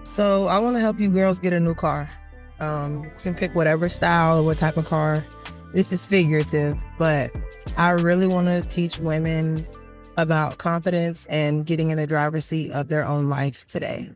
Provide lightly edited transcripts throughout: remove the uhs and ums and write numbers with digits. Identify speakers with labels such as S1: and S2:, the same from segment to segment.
S1: So I want to help you girls get a new car. You can pick whatever style or what type of car. This is figurative, but I really want to teach women about confidence and getting in the driver's seat of their own life today.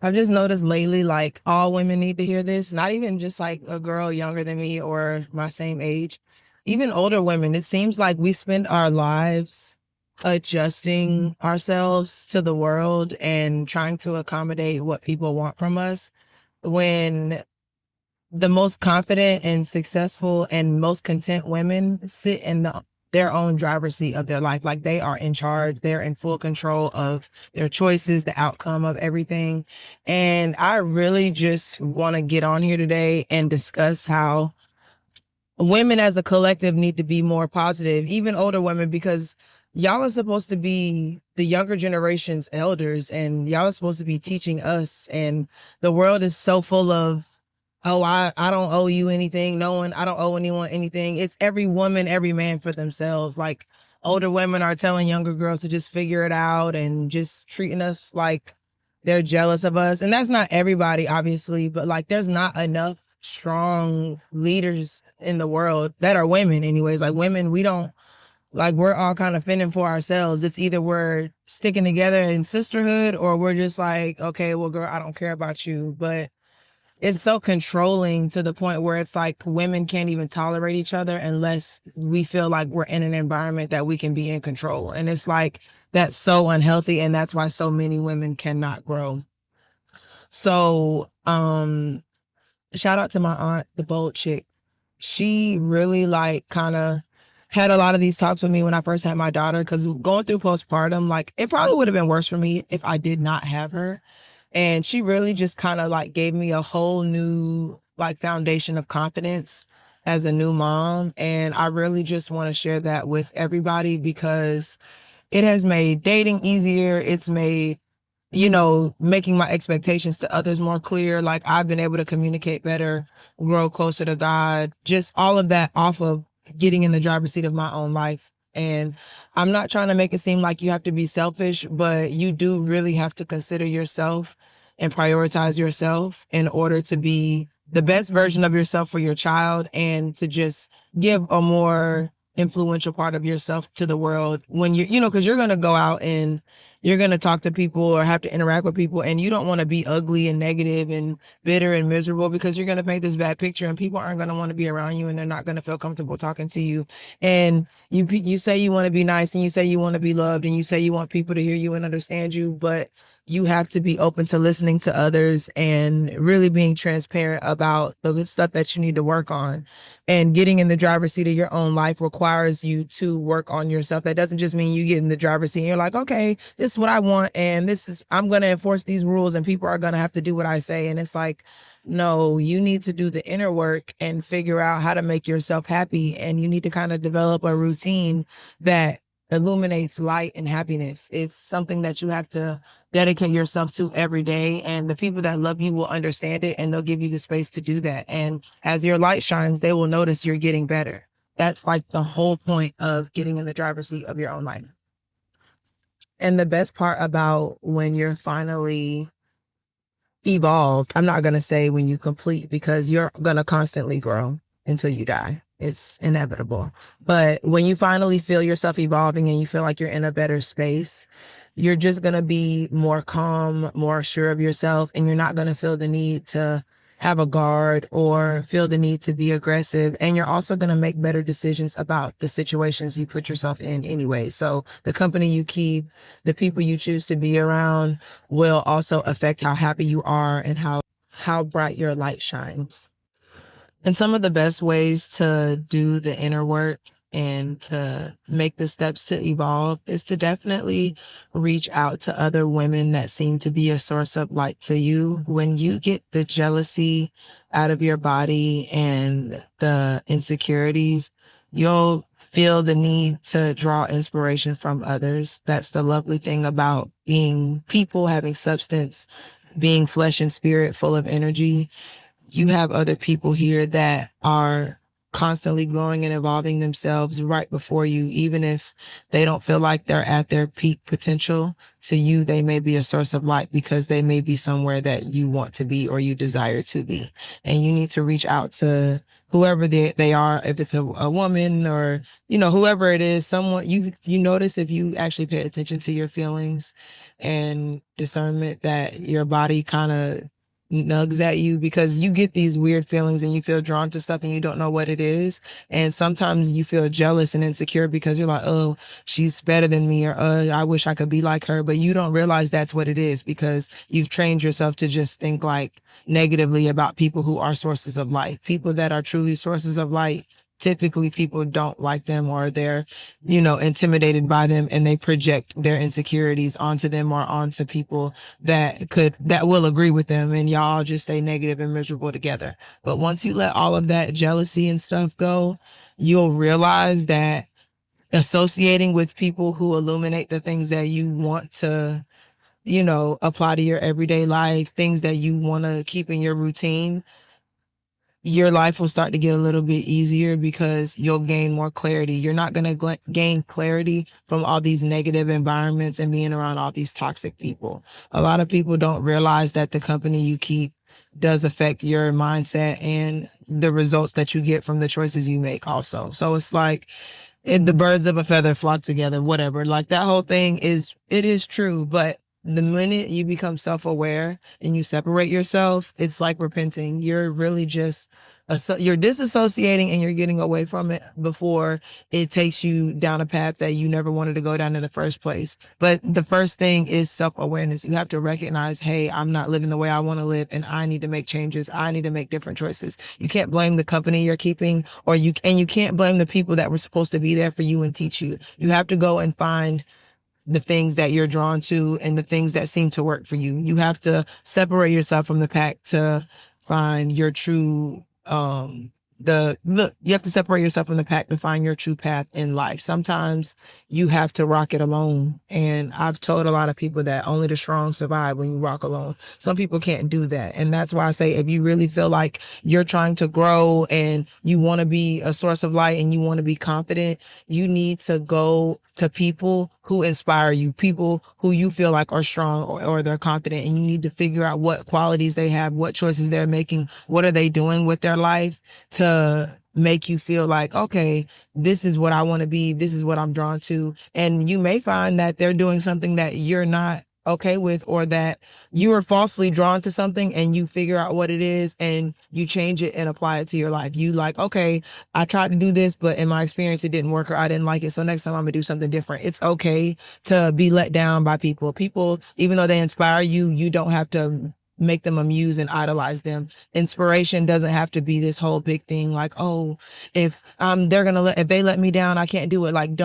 S1: I've just noticed lately, like all women need to hear this, not even just like a girl younger than me or my same age, even older women. It seems like we spend our lives adjusting ourselves to the world and trying to accommodate what people want from us when the most confident and successful and most content women sit in their own driver's seat of their life. Like they are in charge. They're in full control of their choices, the outcome of everything. And I really just want to get on here today and discuss how women as a collective need to be more positive, even older women, because y'all are supposed to be the younger generation's elders and y'all are supposed to be teaching us. And the world is so full of, oh, I don't owe you anything. No one, I don't owe anyone anything. It's every woman, every man for themselves. Like older women are telling younger girls to just figure it out and just treating us like they're jealous of us. And that's not everybody, obviously, but like there's not enough strong leaders in the world that are women anyways. Like women, we don't, like we're all kind of fending for ourselves. It's either we're sticking together in sisterhood or we're just like, okay, well, girl, I don't care about you. But it's so controlling to the point where it's like women can't even tolerate each other unless we feel like we're in an environment that we can be in control. And it's like, that's so unhealthy. And that's why so many women cannot grow. So, shout out to my aunt, the bold chick. She really like kind of had a lot of these talks with me when I first had my daughter, because going through postpartum, like it probably would have been worse for me if I did not have her. And she really just kind of like gave me a whole new like foundation of confidence as a new mom. And I really just want to share that with everybody because it has made dating easier. It's made, making my expectations to others more clear. Like I've been able to communicate better, grow closer to God, just all of that off of getting in the driver's seat of my own life. And I'm not trying to make it seem like you have to be selfish, but you do really have to consider yourself and prioritize yourself in order to be the best version of yourself for your child and to just give a more influential part of yourself to the world when because you're going to go out and you're going to talk to people or have to interact with people, and you don't want to be ugly and negative and bitter and miserable because you're going to paint this bad picture and people aren't going to want to be around you and they're not going to feel comfortable talking to you. And you say you want to be nice and you say you want to be loved and you say you want people to hear you and understand you, but you have to be open to listening to others and really being transparent about the good stuff that you need to work on. And getting in the driver's seat of your own life requires you to work on yourself. That doesn't just mean you get in the driver's seat and you're like, okay, this is what I want and I'm going to enforce these rules and people are going to have to do what I say. And it's like, no, you need to do the inner work and figure out how to make yourself happy. And you need to kind of develop a routine that illuminates light and happiness. It's something that you have to dedicate yourself to every day. And the people that love you will understand it and they'll give you the space to do that. And as your light shines, they will notice you're getting better. That's like the whole point of getting in the driver's seat of your own life. And the best part about when you're finally evolved, I'm not going to say when you complete because you're going to constantly grow until you die. It's inevitable. But when you finally feel yourself evolving and you feel like you're in a better space, you're just going to be more calm, more sure of yourself, and you're not going to feel the need to have a guard or feel the need to be aggressive. And you're also going to make better decisions about the situations you put yourself in anyway. So the company you keep, the people you choose to be around will also affect how happy you are and how bright your light shines. And some of the best ways to do the inner work and to make the steps to evolve is to definitely reach out to other women that seem to be a source of light to you. When you get the jealousy out of your body and the insecurities, you'll feel the need to draw inspiration from others. That's the lovely thing about being people, having substance, being flesh and spirit, full of energy. You have other people here that are constantly growing and evolving themselves right before you, even if they don't feel like they're at their peak potential. to you, they may be a source of light because they may be somewhere that you want to be or you desire to be. And you need to reach out to whoever they are, if it's a woman or, whoever it is, someone you notice if you actually pay attention to your feelings and discernment that your body kind of nugs at you because you get these weird feelings and you feel drawn to stuff and you don't know what it is. And sometimes you feel jealous and insecure because you're like, oh, she's better than me, or I wish I could be like her. But you don't realize that's what it is because you've trained yourself to just think like negatively about people who are sources of light. People that are truly sources of light, typically people don't like them or they're, intimidated by them, and they project their insecurities onto them or onto people that will agree with them, and y'all just stay negative and miserable together. But once you let all of that jealousy and stuff go, you'll realize that associating with people who illuminate the things that you want to, apply to your everyday life, things that you want to keep in your routine, your life will start to get a little bit easier because you'll gain more clarity. You're not going to gain clarity from all these negative environments and being around all these toxic people. A lot of people don't realize that the company you keep does affect your mindset and the results that you get from the choices you make also. So it's like the birds of a feather flock together, whatever. Like that whole thing it is true, but the minute you become self-aware and you separate yourself, it's like repenting. You're really just, you're disassociating and you're getting away from it before it takes you down a path that you never wanted to go down in the first place. But the first thing is self-awareness. You have to recognize, hey, I'm not living the way I want to live and I need to make changes. I need to make different choices. You can't blame the company you're keeping you can't blame the people that were supposed to be there for you and teach you. You have to go and find the things that you're drawn to and the things that seem to work for you. You have to separate yourself from the pack to find your true, you have to separate yourself from the pack to find your true path in life. Sometimes you have to rock it alone. And I've told a lot of people that only the strong survive when you rock alone. Some people can't do that. And that's why I say, if you really feel like you're trying to grow and you want to be a source of light and you want to be confident, you need to go to people who inspire you, people who you feel like are strong or they're confident, and you need to figure out what qualities they have, what choices they're making, what are they doing with their life to make you feel like, okay, this is what I want to be, this is what I'm drawn to. And you may find that they're doing something that you're not okay with, or that you are falsely drawn to something and you figure out what it is and you change it and apply it to your life. You like, okay, I tried to do this, but in my experience, it didn't work or I didn't like it. So next time I'm gonna do something different. It's okay to be let down by people. People, even though they inspire you, you don't have to make them amuse and idolize them. Inspiration doesn't have to be this whole big thing like, oh, if if they let me down, I can't do it. Like,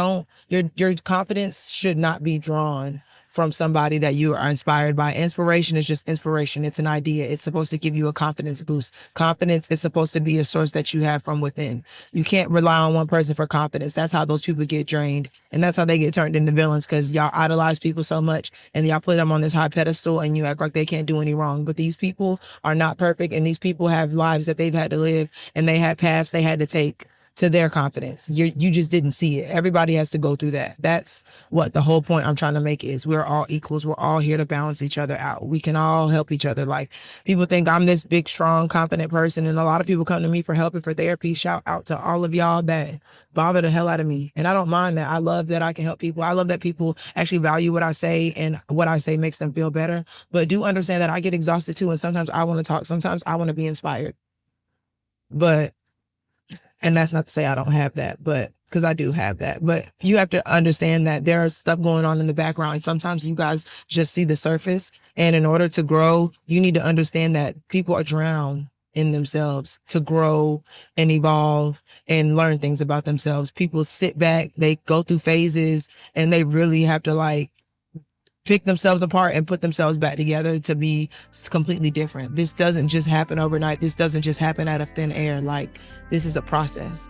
S1: your confidence should not be drawn from somebody that you are inspired by. Inspiration is just inspiration. It's an idea. It's supposed to give you a confidence boost. Confidence is supposed to be a source that you have from within. You can't rely on one person for confidence. That's how those people get drained. And that's how they get turned into villains, because y'all idolize people so much and y'all put them on this high pedestal and you act like they can't do any wrong. But these people are not perfect, and these people have lives that they've had to live, and they had paths they had to take to their confidence. You just didn't see it. Everybody has to go through that. That's what the whole point I'm trying to make is. We're all equals. We're all here to balance each other out. We can all help each other. Like, people think I'm this big, strong, confident person, and a lot of people come to me for help and for therapy. Shout out to all of y'all that bother the hell out of me. And I don't mind that. I love that I can help people. I love that people actually value what I say, and what I say makes them feel better. But do understand that I get exhausted too, and sometimes I want to talk. Sometimes I want to be inspired. And that's not to say I don't have that, but because I do have that. But you have to understand that there's stuff going on in the background. And sometimes you guys just see the surface. And in order to grow, you need to understand that people are drowned in themselves to grow and evolve and learn things about themselves. People sit back, they go through phases, and they really have to pick themselves apart and put themselves back together to be completely different. This doesn't just happen overnight. This doesn't just happen out of thin air. This is a process.